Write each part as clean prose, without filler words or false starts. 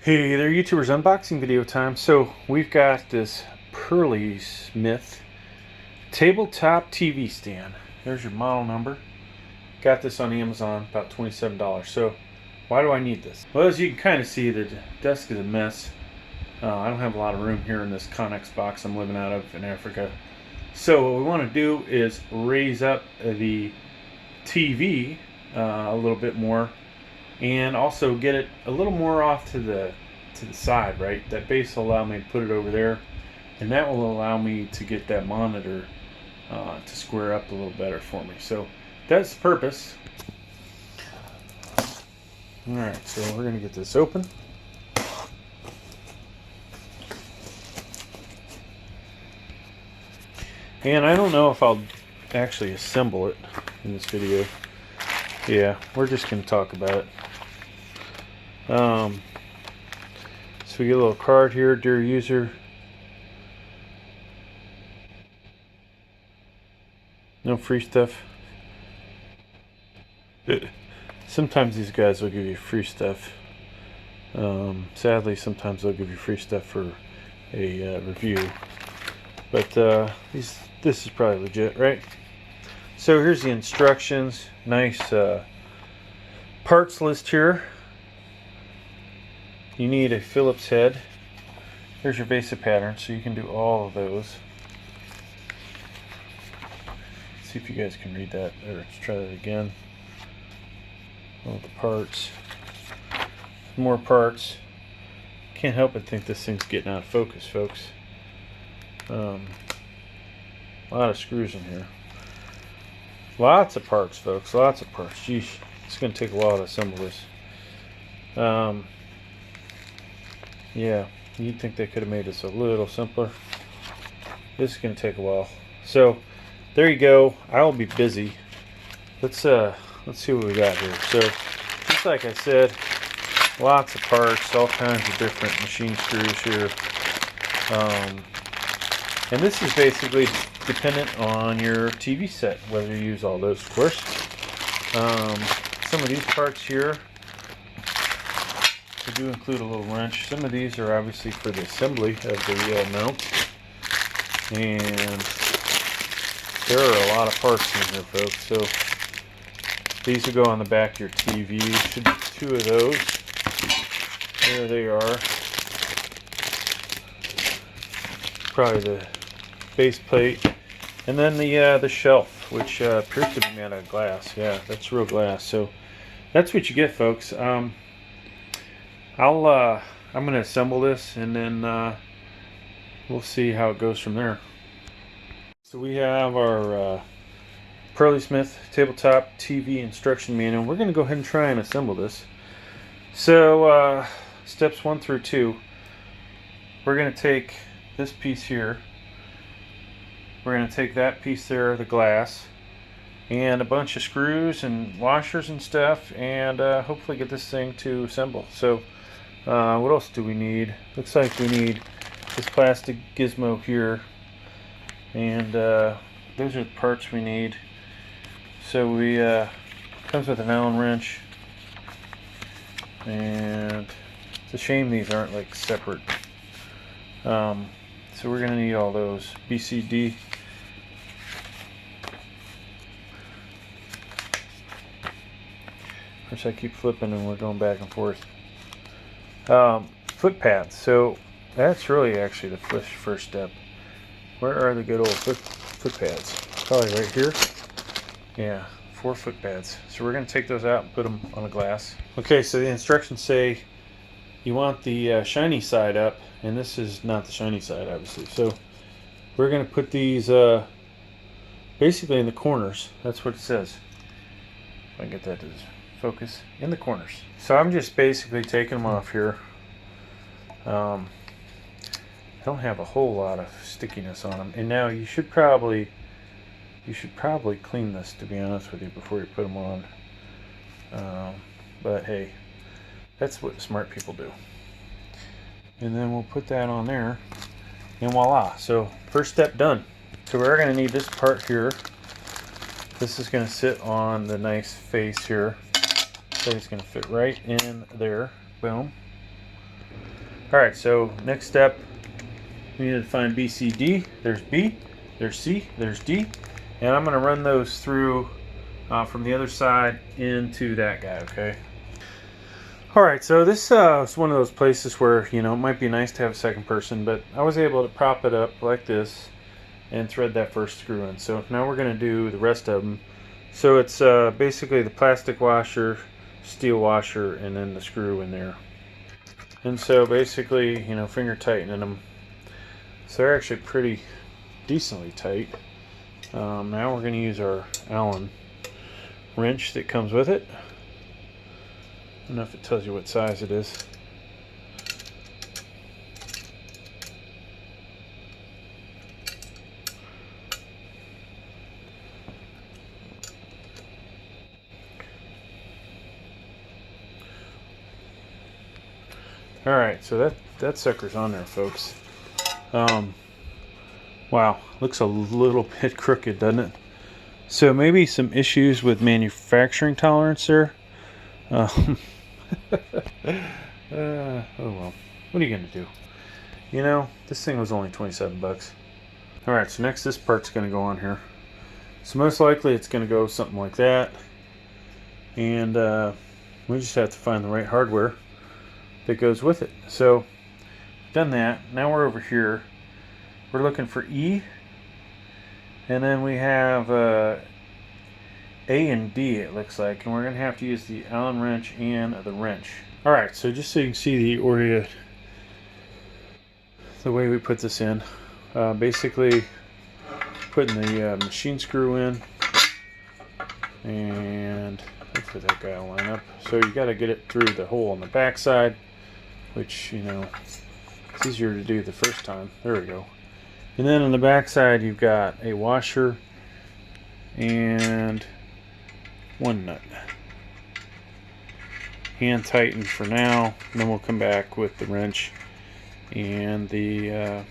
Hey there, YouTubers, unboxing video time. So we've got this Pearly Smith tabletop TV stand. There's your model number. Got this on Amazon, about $27. So why do I need this? Well, as you can kind of see, the desk is a mess. I don't have a lot of room here in this Connex box I'm living out of in Africa. So what we want to do is raise up the TV a little bit more, and also get it a little more off to the side, right? That base will allow me to put it over there, and that will allow me to get that monitor to square up a little better for me. So that's the purpose. Alright, so we're going to get this open. And I don't know if I'll actually assemble it in this video. Yeah, we're just going to talk about it. So we get a little card here, dear user. No free stuff. Sometimes these guys will give you free stuff. Sadly, sometimes they'll give you free stuff for a review. But this is probably legit, right? So here's the instructions. Nice parts list here. You need a Phillips head. Here's your basic pattern, so you can do all of those. Let's see if you guys can read that. There, let's try that again. All the parts. More parts. Can't help but think this thing's getting out of focus, folks. A lot of screws in here. Lots of parts, folks. Lots of parts. Geesh. It's going to take a while to assemble this. Yeah, you'd think they could have made this a little simpler. This is going to take a while. So, there you go. I will be busy. Let's see what we got here. So, just like I said, lots of parts, all kinds of different machine screws here. And this is basically dependent on your TV set, whether you use all those, of course. Some of these parts here, we do include a little wrench. Some of these are obviously for the assembly of the mount. And there are a lot of parts in here, folks. So these will go on the back of your TV. Should be two of those. There they are. Probably the base plate. And then the shelf, which appears to be made out of glass. Yeah, that's real glass. So that's what you get, folks. I'm going to assemble this, and then we'll see how it goes from there. So we have our Pearly Smith tabletop TV instruction manual. We're going to go ahead and try and assemble this. So steps 1 through 2. We're going to take this piece here. We're going to take that piece there, the glass, and a bunch of screws and washers and stuff, and hopefully get this thing to assemble. So what else do we need? Looks like we need this plastic gizmo here, and those are the parts we need. So we comes with an Allen wrench, and it's a shame these aren't like separate. So we're gonna need all those. BCD. Of course, I keep flipping and we're going back and forth. Foot pads. So that's really actually the first step. Where are the good old foot pads? Probably right here. Yeah, 4 foot pads. So we're going to take those out and put them on a glass. Okay, so the instructions say you want the shiny side up, and this is not the shiny side, obviously. So we're going to put these basically in the corners. That's what it says. If I can get that to focus, in the corners. So I'm just basically taking them off here. I don't have a whole lot of stickiness on them, and now you should probably clean this, to be honest with you, before you put them on. But hey, that's what smart people do. And then we'll put that on there, and voila. So first step done. So we're going to need this part here. This is going to sit on the nice face here. So it's going to fit right in there. Boom. Alright, so next step, we need to find B, C, D. There's B, there's C, there's D. And I'm going to run those through from the other side into that guy, okay? Alright, so this is one of those places where, you know, it might be nice to have a second person, but I was able to prop it up like this and thread that first screw in. So now we're going to do the rest of them. So it's basically the plastic washer, steel washer, and then the screw in there. And so basically, you know, finger tightening them. So they're actually pretty decently tight. Now we're going to use our Allen wrench that comes with it. I don't know if it tells you what size it is. Alright, so that sucker's on there, folks. Wow, looks a little bit crooked, doesn't it? So maybe some issues with manufacturing tolerance there. Oh well, what are you gonna do? You know, this thing was only 27 bucks. Alright, so next this part's gonna go on here. So most likely it's gonna go something like that. And we just have to find the right hardware that goes with it. So, done that. Now we're over here. We're looking for E. And then we have A and D, it looks like. And we're going to have to use the Allen wrench and the wrench. Alright, so just so you can see the way we put this in. Basically, putting the machine screw in. And hopefully that guy will line up. So you got to get it through the hole on the back side, which, you know, it's easier to do the first time. There we go. And then on the back side you've got a washer and one nut. Hand tighten for now, and then we'll come back with the wrench and the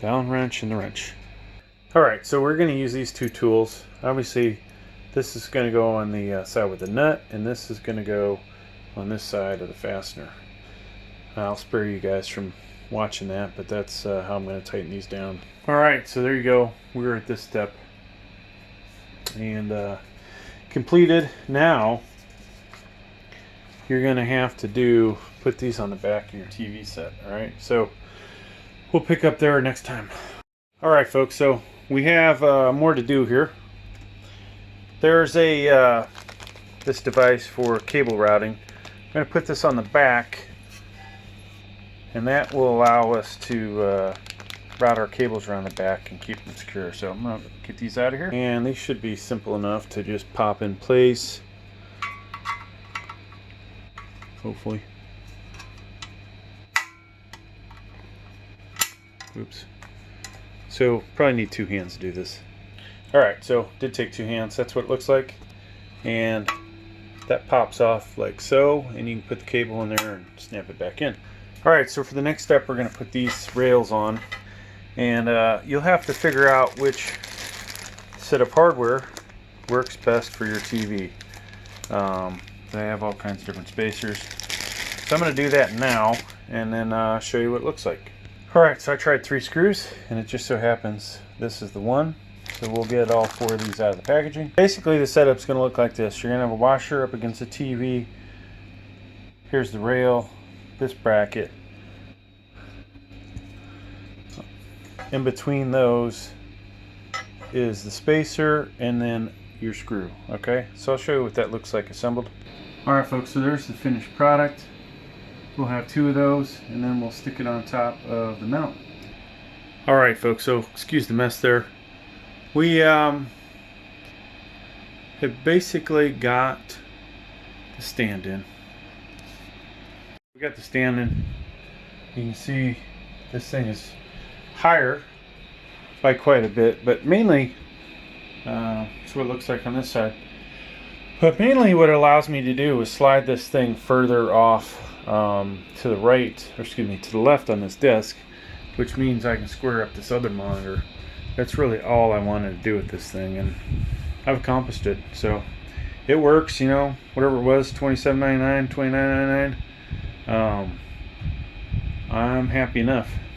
Allen wrench and the wrench. Alright, so we're going to use these two tools. Obviously this is going to go on the side with the nut, and this is going to go on this side of the fastener. I'll spare you guys from watching that, but that's how I'm going to tighten these down. Alright, so there you go. We're at this step. And completed. Now you're going to have to put these on the back of your TV set. Alright, so we'll pick up there next time. Alright folks, so we have more to do here. There's this device for cable routing. I'm going to put this on the back, and that will allow us to route our cables around the back and keep them secure. So I'm going to get these out of here, and these should be simple enough to just pop in place, hopefully. Oops. So probably need two hands to do this. Alright, so did take two hands. That's what it looks like. And that pops off like so, and you can put the cable in there and snap it back in. Alright, so for the next step we're going to put these rails on. And you'll have to figure out which set of hardware works best for your TV. They have all kinds of different spacers. So I'm going to do that now, and then show you what it looks like. Alright, so I tried 3 screws, and it just so happens this is the one. So we'll get all 4 of these out of the packaging. Basically the setup's going to look like this. You're going to have a washer up against the TV. Here's the rail, this bracket. In between those is the spacer and then your screw. Okay, so I'll show you what that looks like assembled. Alright folks, so there's the finished product. We'll have 2 of those, and then we'll stick it on top of the mount. Alright folks, so excuse the mess there. We have basically got the stand in. We got the stand in. You can see this thing is higher by quite a bit, but mainly that's what it looks like on this side. But mainly what it allows me to do is slide this thing further off to the right, or excuse me, to the left on this desk, which means I can square up this other monitor. That's really all I wanted to do with this thing, and I've accomplished it. So it works, you know, whatever it was, $27.99, $29.99. I'm happy enough.